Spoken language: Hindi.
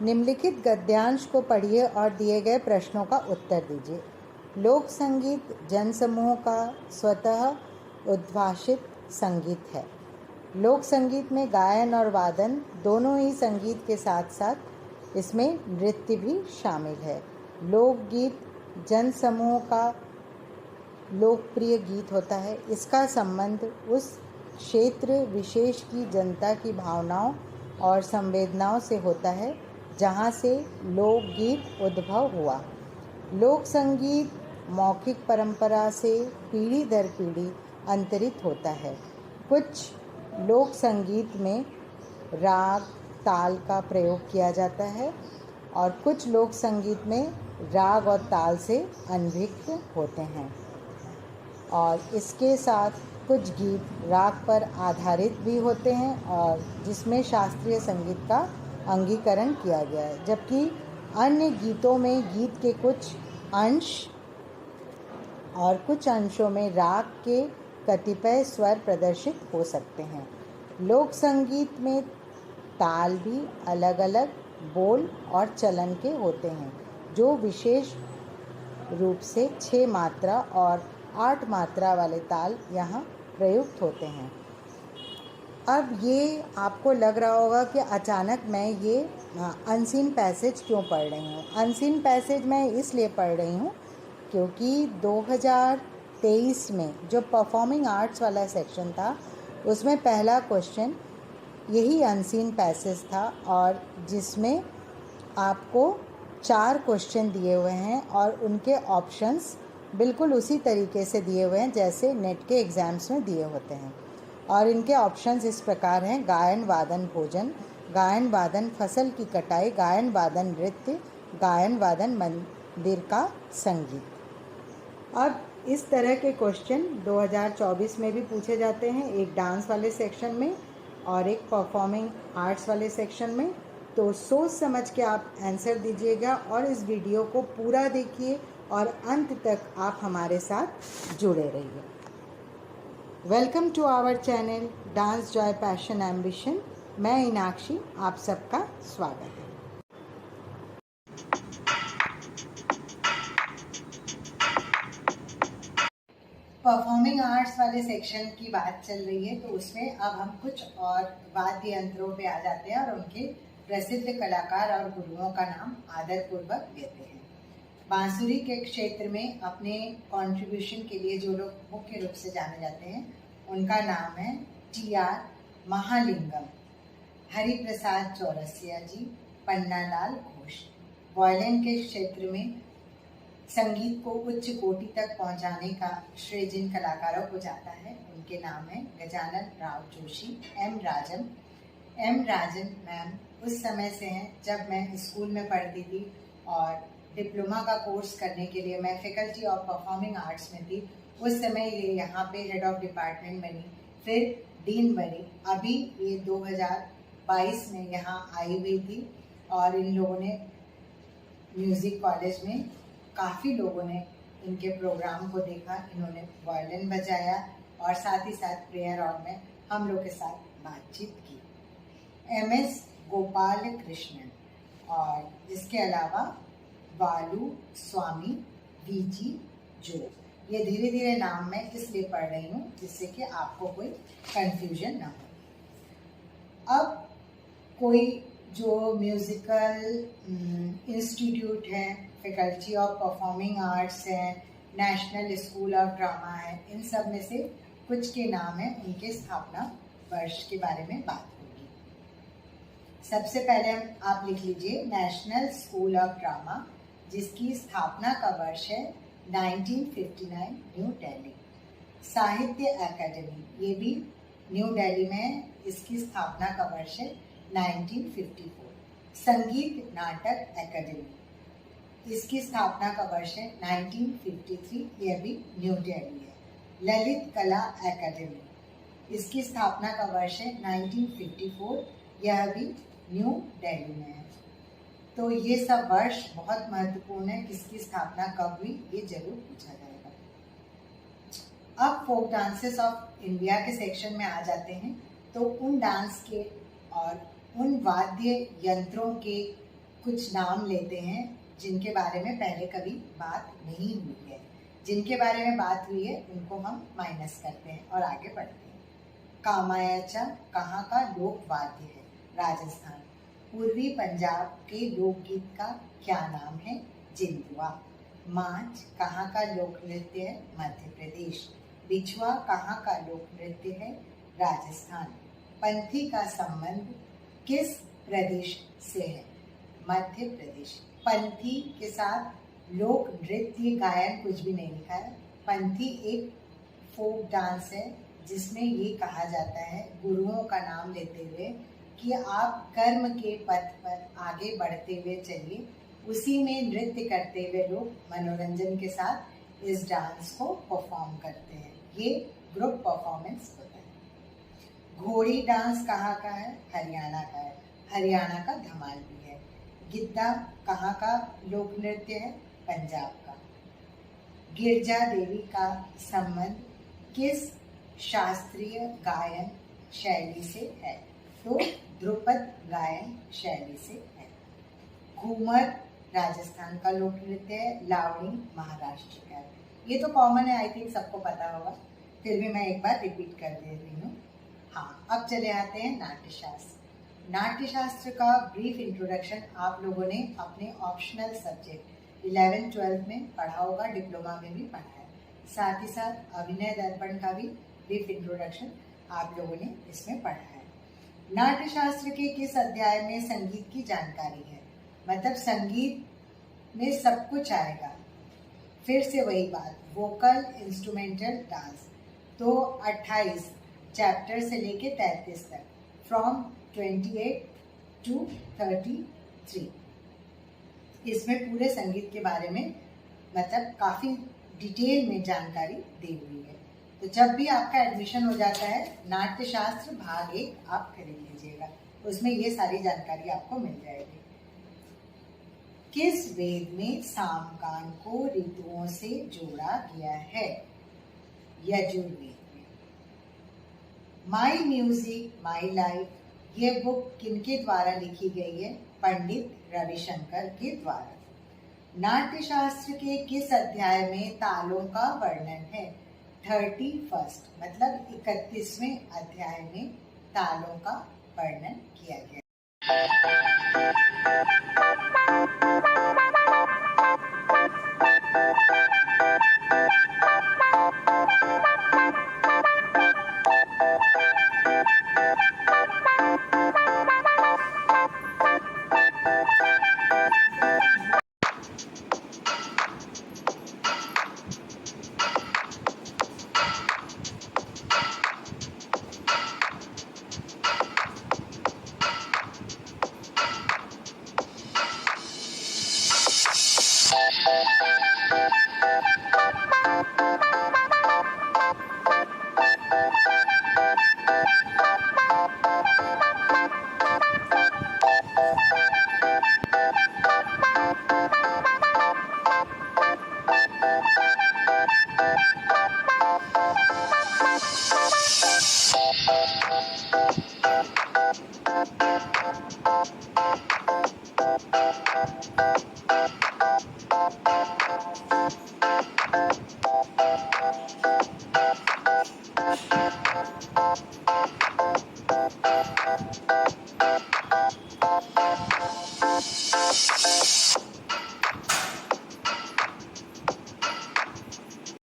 निम्नलिखित गद्यांश को पढ़िए और दिए गए प्रश्नों का उत्तर दीजिए। लोक संगीत जनसमूह का स्वतः उद्भाषित संगीत है। लोक संगीत में गायन और वादन दोनों ही संगीत के साथ साथ इसमें नृत्य भी शामिल है। लोकगीत जनसमूह का लोकप्रिय गीत होता है। इसका संबंध उस क्षेत्र विशेष की जनता की भावनाओं और संवेदनाओं से होता है जहाँ से लोकगीत उद्भव हुआ। लोक संगीत मौखिक परंपरा से पीढ़ी दर पीढ़ी अंतरित होता है। कुछ लोक संगीत में राग ताल का प्रयोग किया जाता है और कुछ लोक संगीत में राग और ताल से अनभिज्ञ होते हैं और इसके साथ कुछ गीत राग पर आधारित भी होते हैं और जिसमें शास्त्रीय संगीत का अंगीकरण किया गया है, जबकि अन्य गीतों में गीत के कुछ अंश और कुछ अंशों में राग के कतिपय स्वर प्रदर्शित हो सकते हैं। लोक संगीत में ताल भी अलग अलग बोल और चलन के होते हैं, जो विशेष रूप से 6 मात्रा और 8 मात्रा वाले ताल यहाँ प्रयुक्त होते हैं। अब ये आपको लग रहा होगा कि अचानक मैं ये अनसीन पैसेज क्यों पढ़ रही हूँ। अनसीन पैसेज मैं इसलिए पढ़ रही हूँ क्योंकि 2023 में जो परफॉर्मिंग आर्ट्स वाला सेक्शन था उसमें पहला क्वेश्चन यही अनसीन पैसेज था और जिसमें आपको 4 क्वेश्चन दिए हुए हैं और उनके ऑप्शंस बिल्कुल उसी तरीके से दिए हुए हैं जैसे नेट के एग्ज़ाम्स में दिए होते हैं। और इनके ऑप्शंस इस प्रकार हैं: गायन वादन भोजन, गायन वादन फसल की कटाई, गायन वादन नृत्य, गायन वादन मंदिर का संगीत। अब इस तरह के क्वेश्चन 2024 में भी पूछे जाते हैं, एक डांस वाले सेक्शन में और एक परफॉर्मिंग आर्ट्स वाले सेक्शन में। तो सोच समझ के आप आंसर दीजिएगा और इस वीडियो को पूरा देखिए और अंत तक आप हमारे साथ जुड़े रहिए। Welcome to our channel dance joy passion ambition. मैं मीनाक्षी, आप सबका स्वागत है। परफॉर्मिंग आर्ट्स वाले सेक्शन की बात चल रही है, तो उसमें अब हम कुछ और वाद्य यंत्रों पे आ जाते हैं और उनके प्रसिद्ध कलाकार और गुरुओं का नाम आदरपूर्वक लेते हैं। बांसुरी के क्षेत्र में अपने कंट्रीब्यूशन के लिए जो लोग मुख्य रूप से जाने जाते हैं उनका नाम है TR महालिंगम, हरिप्रसाद चौरसिया जी, पन्नालाल घोष। वायलिन के क्षेत्र में संगीत को उच्च कोटि तक पहुंचाने का श्रेय जिन कलाकारों को जाता है उनके नाम है गजानन राव जोशी, एम राजन मैम उस समय से हैं जब मैं स्कूल में पढ़ती थी और डिप्लोमा का कोर्स करने के लिए मैं फैकल्टी ऑफ परफॉर्मिंग आर्ट्स में थी। उस समय ये यहाँ पे हेड ऑफ डिपार्टमेंट बनी, फिर डीन बनी। अभी ये 2022 में यहाँ आई हुई थी और इन लोगों ने म्यूज़िक कॉलेज में काफ़ी लोगों ने इनके प्रोग्राम को देखा। इन्होंने वायलिन बजाया और साथ ही साथ प्रेयर हॉल में हम लोग के साथ बातचीत की। MS गोपाल कृष्णन और इसके अलावा बालू स्वामी VG जो। ये धीरे धीरे नाम मैं इसलिए पढ़ रही हूँ जिससे कि आपको कोई कंफ्यूजन ना हो। अब कोई जो म्यूज़िकल इंस्टीट्यूट है, फैकल्टी ऑफ परफॉर्मिंग आर्ट्स है, नेशनल स्कूल ऑफ ड्रामा है, इन सब में से कुछ के नाम हैं, उनके स्थापना वर्ष के बारे में बात होगी। सबसे पहले आप लिख लीजिए नेशनल स्कूल ऑफ ड्रामा, जिसकी स्थापना का वर्ष है 1959, न्यू दिल्ली। साहित्य अकादमी, ये भी न्यू दिल्ली में है, इसकी स्थापना का वर्ष है 1954। संगीत नाटक अकादमी, इसकी स्थापना का वर्ष है 1953, यह भी न्यू दिल्ली है। ललित कला अकादमी, इसकी स्थापना का वर्ष है 1954, यह भी न्यू दिल्ली में है। तो ये सब वर्ष बहुत महत्वपूर्ण है, किसकी स्थापना कब हुई ये जरूर पूछा जाएगा। अब फोक डांसेस ऑफ इंडिया के सेक्शन में आ जाते हैं, तो उन डांस के और उन वाद्य यंत्रों के कुछ नाम लेते हैं जिनके बारे में पहले कभी बात नहीं हुई है। जिनके बारे में बात हुई है उनको हम माइनस करते हैं और आगे बढ़ते हैं। कामायचा कहाँ का लोक वाद्य है? राजस्थान। पूर्वी पंजाब के लोकगीत का क्या नाम है? जिंदुआ। मांझ कहाँ का लोक नृत्य है? मध्य प्रदेश। बिछुआ कहाँ का लोक नृत्य है? राजस्थान। पंथी का संबंध किस प्रदेश से है? मध्य प्रदेश। पंथी के साथ लोक नृत्य गायन कुछ भी नहीं लिखा है। पंथी एक फोक डांस है जिसमें ये कहा जाता है गुरुओं का नाम लेते हुए कि आप कर्म के पथ पर आगे बढ़ते हुए चलिए। उसी में नृत्य करते हुए लोग मनोरंजन के साथ इस डांस को परफॉर्म करते हैं। ये ग्रुप परफॉर्मेंस होता है। घोड़ी डांस कहाँ का है? हरियाणा का है। हरियाणा का धमाल भी है। गिद्दा कहाँ का लोक नृत्य है? पंजाब का। गिरजा देवी का संबंध किस शास्त्रीय गायन शैली से है? तो ध्रुपद गायन शैली से है। घूमर राजस्थान का लोक नृत्य है। लावणी महाराष्ट्र का है। ये तो कॉमन है, आई थिंक सबको पता होगा, फिर भी मैं एक बार रिपीट कर दे रही हूँ। हाँ, अब चले आते हैं नाट्यशास्त्र। नाट्यशास्त्र का ब्रीफ इंट्रोडक्शन आप लोगों ने अपने ऑप्शनल सब्जेक्ट 11th-12th में पढ़ा होगा, डिप्लोमा में भी पढ़ा है। साथ ही साथ अभिनय दर्पण का भी ब्रीफ इंट्रोडक्शन आप लोगों ने इसमें पढ़ा है। नाट्यशास्त्र के किस अध्याय में संगीत की जानकारी है? मतलब संगीत में सब कुछ आएगा। फिर से वही बात, वोकल इंस्ट्रूमेंटल डांस। तो 28 चैप्टर से लेके 33 तक, फ्रॉम 28 to 33, इसमें पूरे संगीत के बारे में मतलब काफ़ी डिटेल में जानकारी दी हुई है। तो जब भी आपका एडमिशन हो जाता है नाट्यशास्त्र भाग 1 आप खरीद लीजिएगा, उसमें ये सारी जानकारी आपको मिल जाएगी। किस वेद में सामगान को ऋतुओं से जोड़ा गया है? यजुर्वेद में। माई म्यूजिक माई लाइफ ये बुक किनके द्वारा लिखी गई है? पंडित रविशंकर के द्वारा। नाट्यशास्त्र के किस अध्याय में तालों का वर्णन है? 31 मतलब 31वें अध्याय में तालों का वर्णन किया गया।